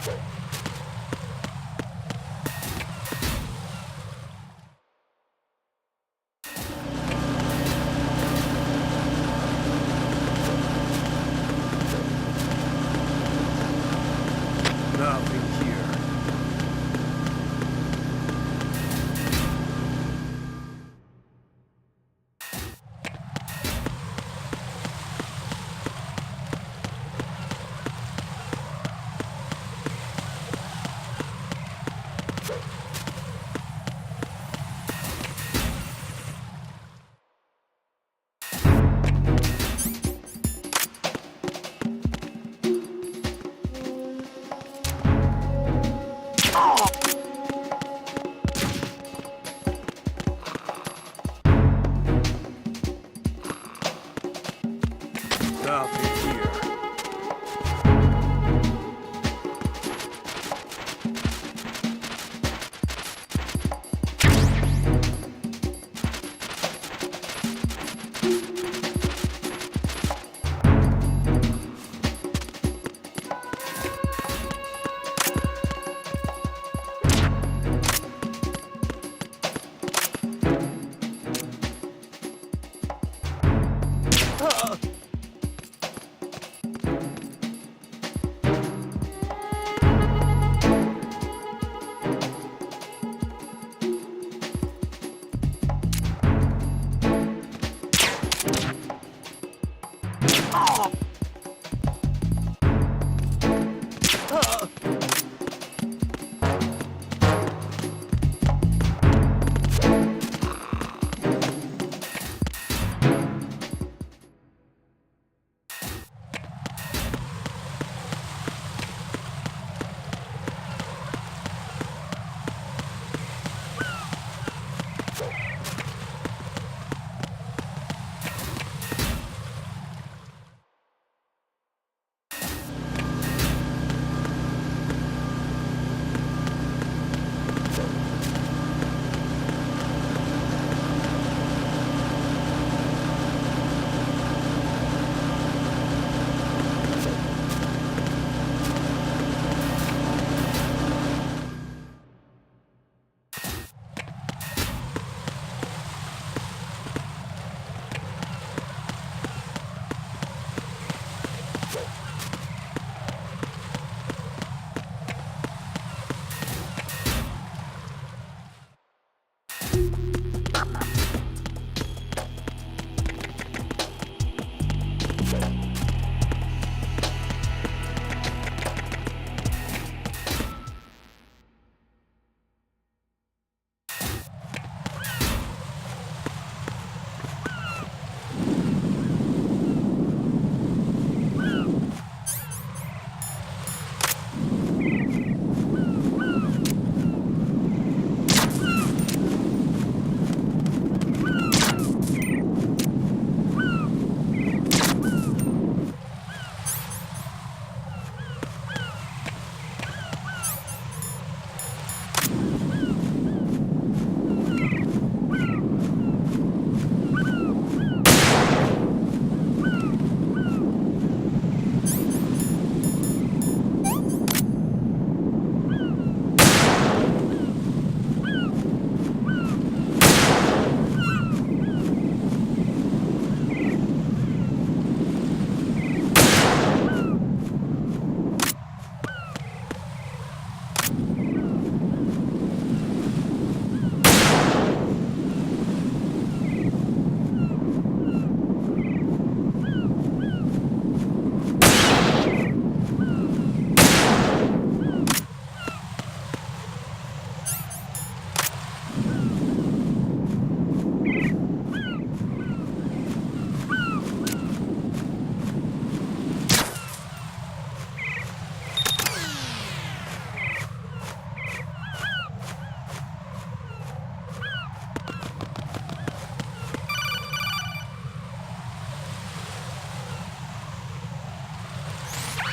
Nothing here. Nothing here.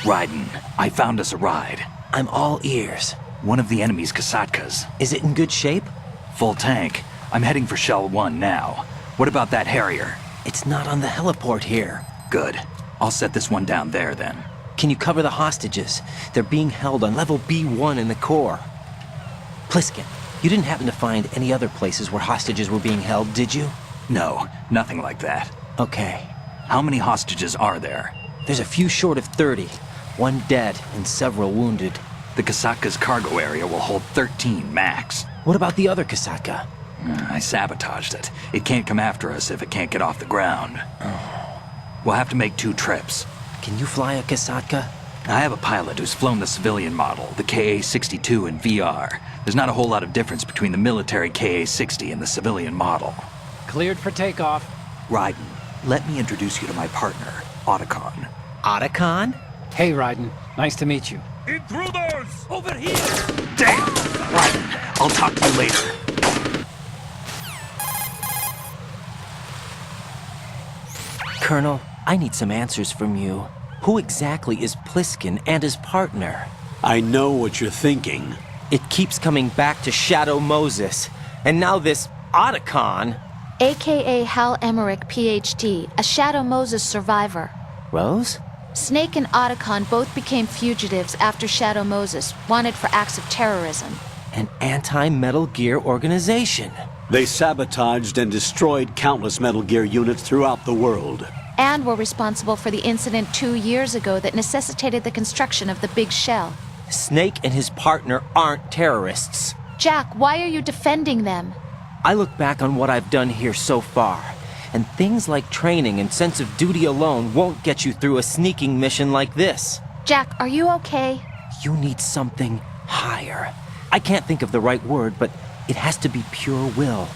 Raiden, I found us a ride. I'm all ears. One of the enemy's Kasatkas. Is it in good shape? Full tank. I'm heading for Shell 1 now. What about that Harrier? It's not on the heliport here. Good. I'll set this one down there then. Can you cover the hostages? They're being held on level B1 in the core. Pliskin, you didn't happen to find any other places where hostages were being held, did you? No, nothing like that. Okay. How many hostages are there? There's a few short of 30. One dead and several wounded. The Kasatka's cargo area will hold 13 max. What about the other Kasaka? I sabotaged it. It can't come after us if it can't get off the ground. We'll have to make 2 trips. Can you fly a Kasatka? I have a pilot who's flown the civilian model, the KA-62 in VR. There's not a whole lot of difference between the military KA-60 and the civilian model. Cleared for takeoff. Raiden, let me introduce you to my partner, Otacon. Otacon? Hey, Raiden. Nice to meet you. Intruders! Over here! Damn! Raiden, I'll talk to you later. Colonel, I need some answers from you. Who exactly is Pliskin and his partner? I know what you're thinking. It keeps coming back to Shadow Moses. And now this Otacon. AKA Hal Emmerich, PhD, a Shadow Moses survivor. Rose? Snake and Otacon both became fugitives after Shadow Moses, wanted for acts of terrorism. An anti-Metal Gear organization. They sabotaged and destroyed countless Metal Gear units throughout the world. And were responsible for the incident 2 years ago that necessitated the construction of the Big Shell. Snake and his partner aren't terrorists. Jack, why are you defending them? I look back on what I've done here so far, and things like training and sense of duty alone won't get you through a sneaking mission like this. Jack, are you okay? You need something higher. I can't think of the right word, but it has to be pure will,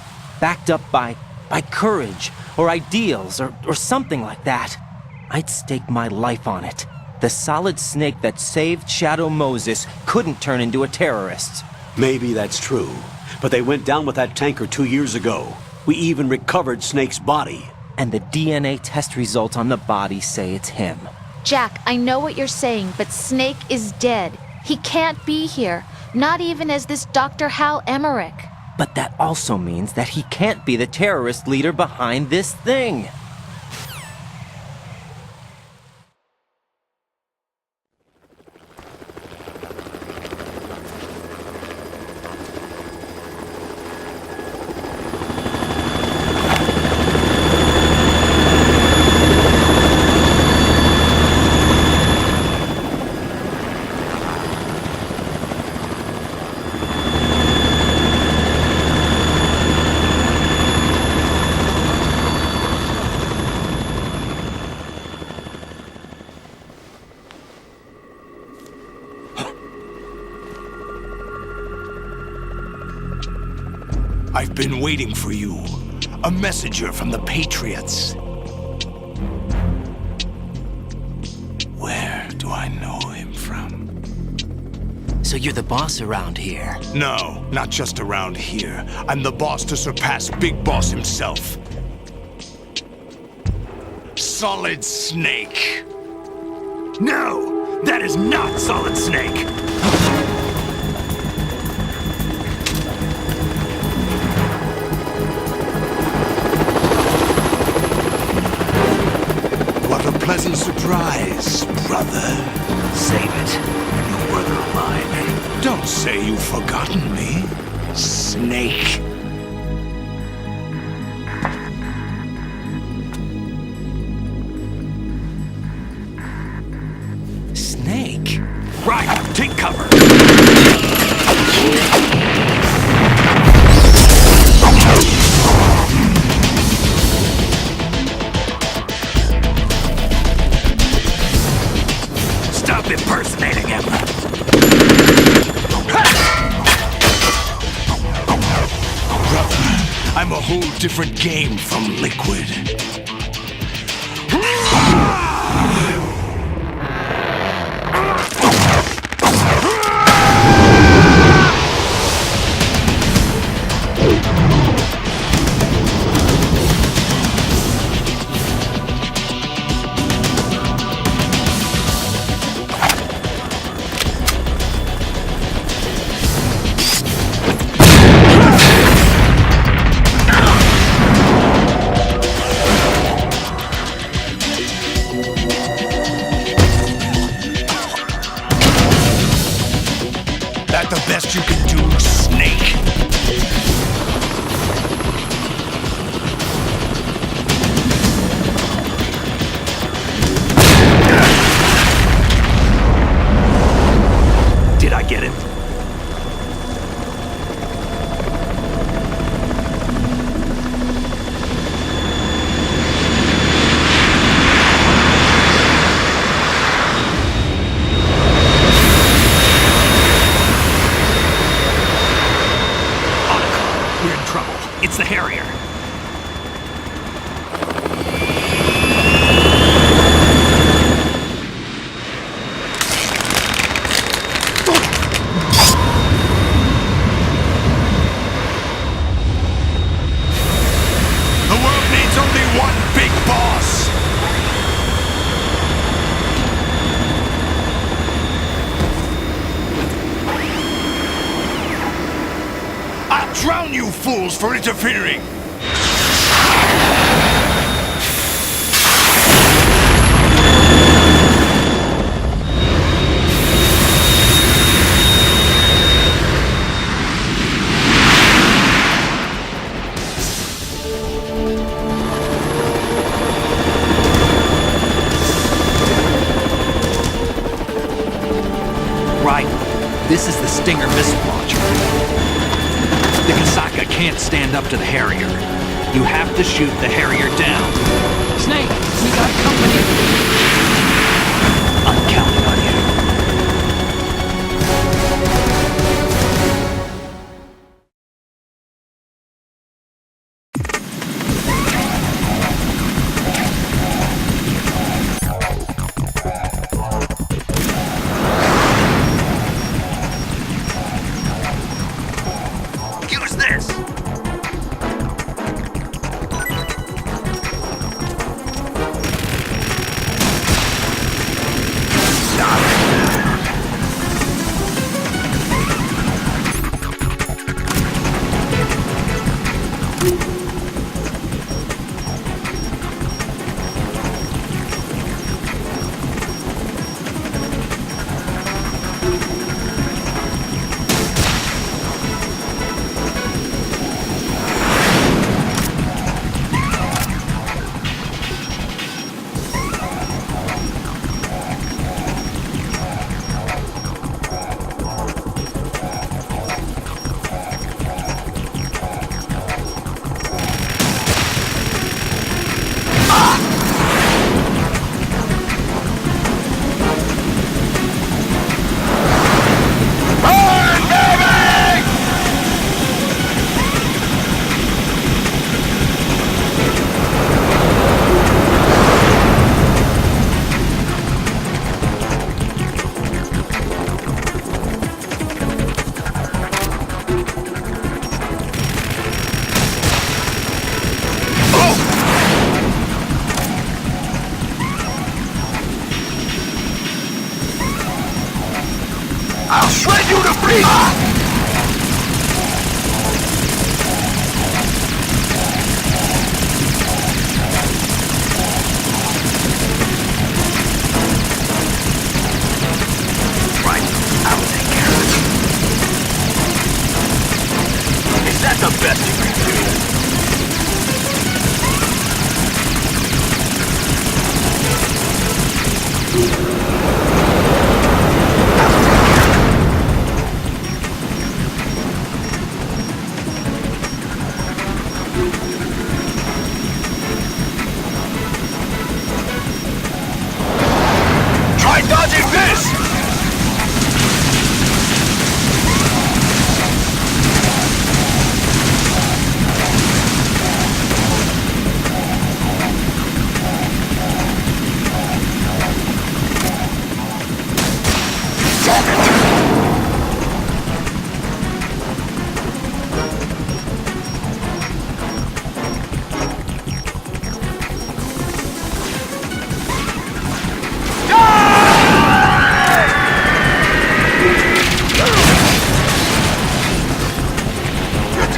backed up by courage, or ideals, or something like that. I'd stake my life on it. The Solid Snake that saved Shadow Moses couldn't turn into a terrorist. Maybe that's true, but they went down with that tanker 2 years ago. We even recovered Snake's body. And the DNA test results on the body say it's him. Jack, I know what you're saying, but Snake is dead. He can't be here, not even as this Dr. Hal Emmerich. But that also means that he can't be the terrorist leader behind this thing. I've been waiting for you. A messenger from the Patriots. Where do I know him from? So you're the boss around here? No, not just around here. I'm the boss to surpass Big Boss himself. Solid Snake. No! That is not Solid Snake! What a pleasant surprise, brother. Save it. A new brother of mine. Don't say you've forgotten me, Snake. Snake? Right, take cover! Stop impersonating him! Brother, I'm a whole different game from Liquid. that the best you can do, Snake? Did I get it? We're in trouble. It's the Harrier. The world needs only one big boss! I'll drown you fools for interfering! Right. This is the Stinger missile launcher. The Kasaka can't stand up to the Harrier. You have to shoot the Harrier down. Snake, we got company. I'm counting on you. Use this! I'll shred you to pieces! Right. I'll take care of it. Is that the best you can do? Try dodging this!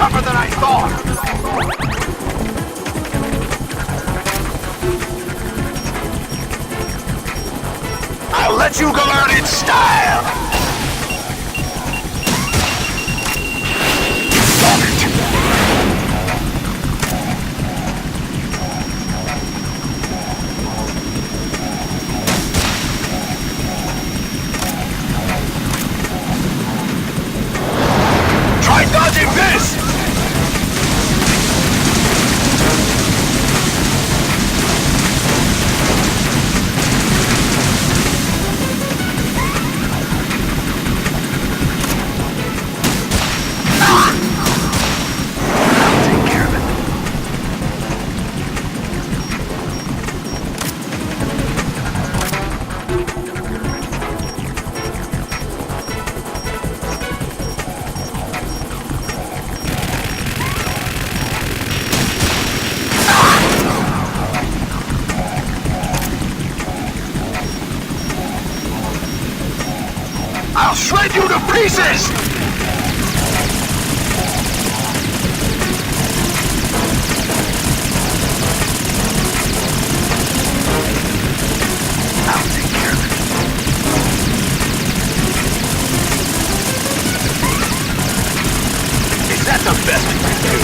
Tougher than I thought! I'll let you go out in style! I'll shred you to pieces! I'll take care of it. Is that the best you can do?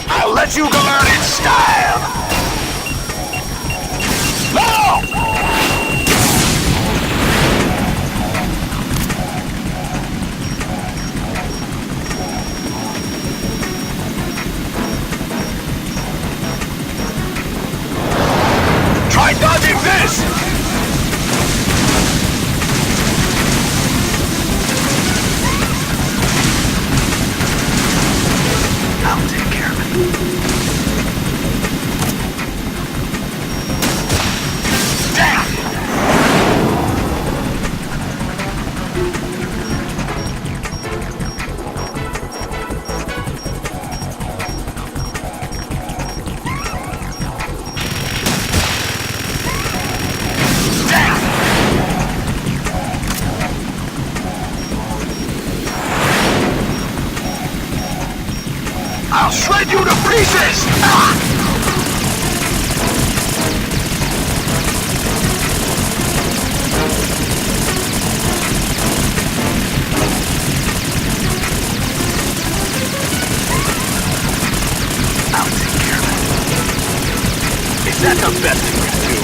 I'll let you go out in style! No! Try dodging this! I'll take care of it. Damn! I'll shred you to pieces! Ah! I'll take care of it. Is that the best you can do?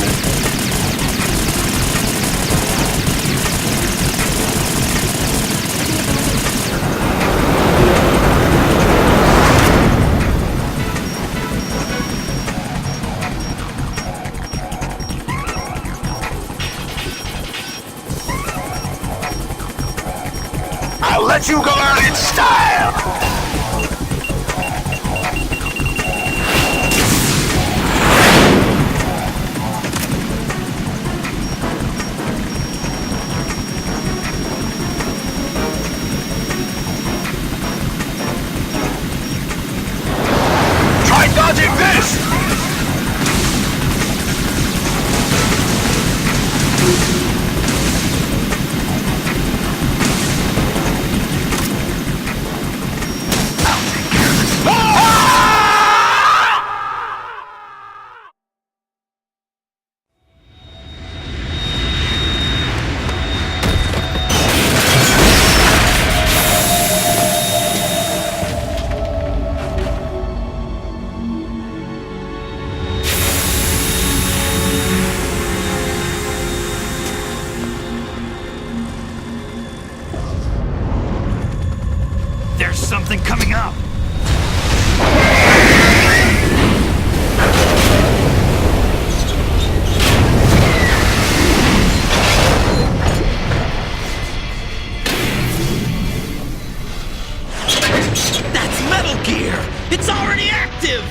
I'll let you go out in style! Try dodging this! There's something coming up! That's Metal Gear! It's already active!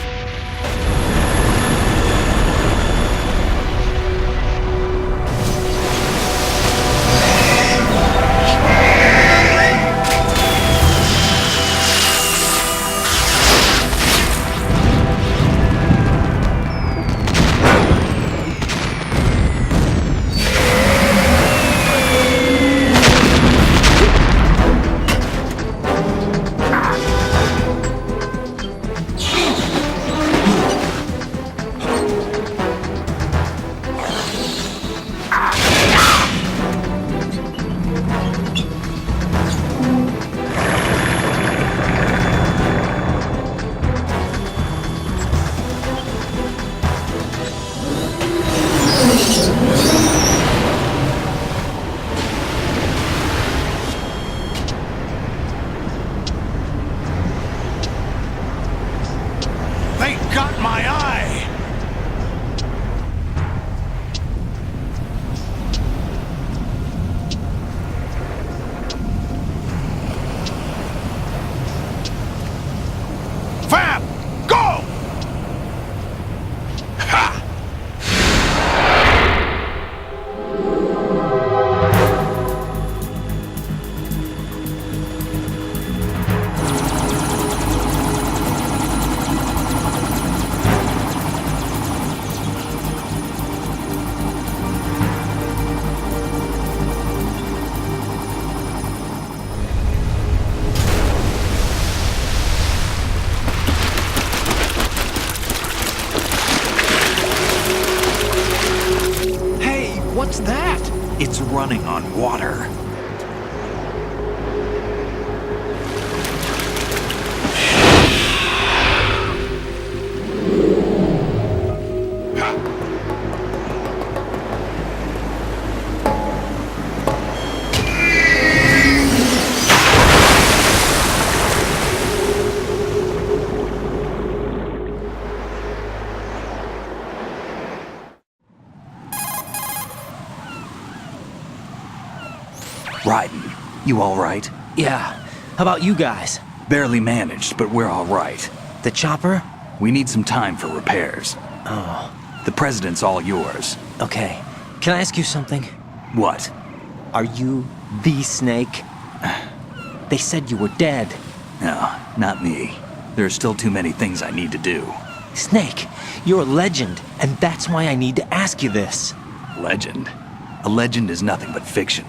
What's that? It's running on water. Raiden, you all right? Yeah. How about you guys? Barely managed, but we're all right. The chopper? We need some time for repairs. Oh, The president's all yours. okay. Can I ask you something? What? Are you the Snake? They said you were dead. No, not me. There are still too many things I need to do. Snake, you're a legend, and that's why I need to ask you this. Legend? A legend is nothing but fiction.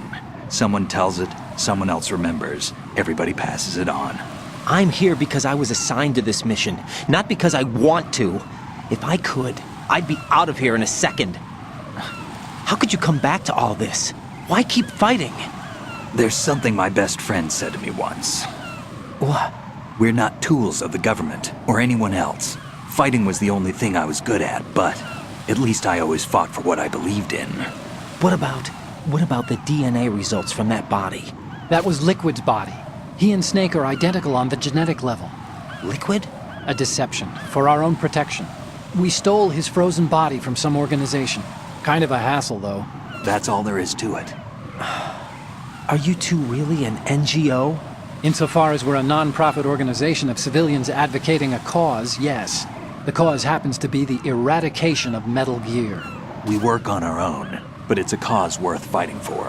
Someone tells it, someone else remembers. Everybody passes it on. I'm here because I was assigned to this mission, not because I want to. If I could, I'd be out of here in a second. How could you come back to all this? Why keep fighting? There's something my best friend said to me once. What? We're not tools of the government or anyone else. Fighting was the only thing I was good at, but at least I always fought for what I believed in. What about the DNA results from that body? That was Liquid's body. He and Snake are identical on the genetic level. Liquid? A deception, for our own protection. We stole his frozen body from some organization. Kind of a hassle, though. That's all there is to it. Are you two really an NGO? Insofar as we're a non-profit organization of civilians advocating a cause, yes. The cause happens to be the eradication of Metal Gear. We work on our own, but it's a cause worth fighting for.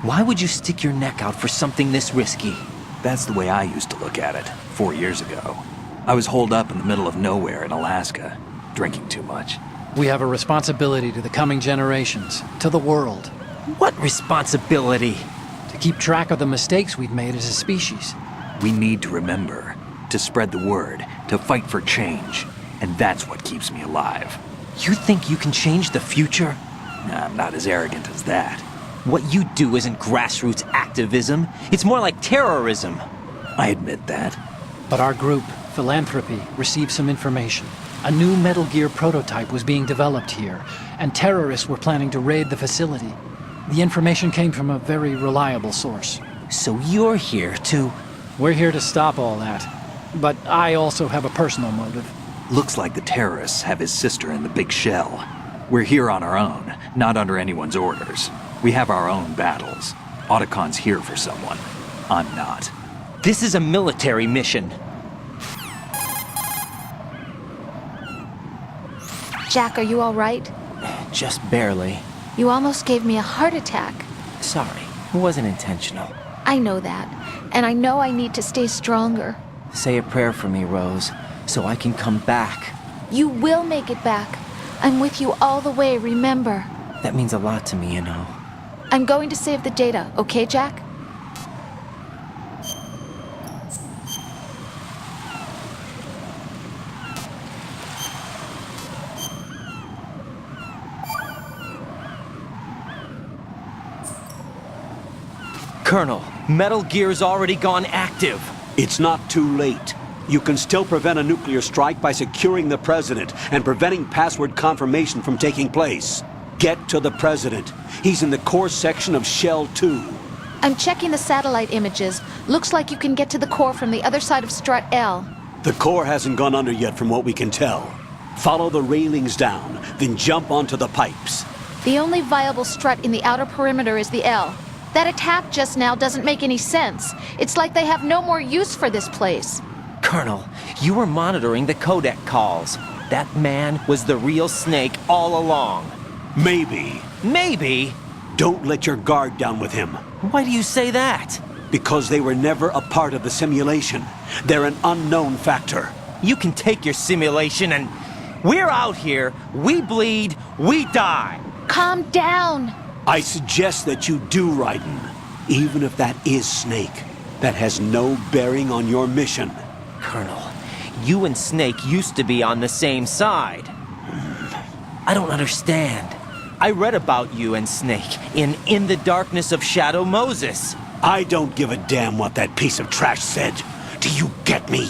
Why would you stick your neck out for something this risky? That's the way I used to look at it 4 years ago. I was holed up in the middle of nowhere in Alaska, drinking too much. We have a responsibility to the coming generations, to the world, What responsibility? to keep track of the mistakes we've made as a species. We need to remember, to spread the word, to fight for change. And that's what keeps me alive. You think you can change the future? I'm not as arrogant as that. What you do isn't grassroots activism. It's more like terrorism. I admit that. But our group, Philanthropy, received some information. A new Metal Gear prototype was being developed here, and terrorists were planning to raid the facility. The information came from a very reliable source. So you're here to... We're here to stop all that. But I also have a personal motive. Looks like the terrorists have his sister in the big shell. We're here on our own, not under anyone's orders. We have our own battles. Otacon's here for someone. I'm not. This is a military mission. Jack, are you all right? Just barely. You almost gave me a heart attack. Sorry, it wasn't intentional. I know that. And I know I need to stay stronger. Say a prayer for me, Rose, so I can come back. You will make it back. I'm with you all the way, remember. That means a lot to me, you know. I'm going to save the data, okay, Jack? Colonel, Metal Gear's already gone active. It's not too late. You can still prevent a nuclear strike by securing the president and preventing password confirmation from taking place. Get to the president. He's in the core section of Shell 2. I'm checking the satellite images. Looks like you can get to the core from the other side of Strut L. The core hasn't gone under yet from what we can tell. Follow the railings down, then jump onto the pipes. The only viable strut in the outer perimeter is the L. That attack just now doesn't make any sense. It's like they have no more use for this place. Colonel, you were monitoring the codec calls. That man was the real Snake all along. Maybe. Maybe? Don't let your guard down with him. Why do you say that? Because they were never a part of the simulation. They're an unknown factor. You can take your simulation and... We're out here, we bleed, we die. Calm down. I suggest that you do, Raiden. Even if that is Snake. That has no bearing on your mission. Colonel, you and Snake used to be on the same side. I don't understand. I read about you and Snake in the Darkness of Shadow Moses. I don't give a damn what that piece of trash said. Do you get me?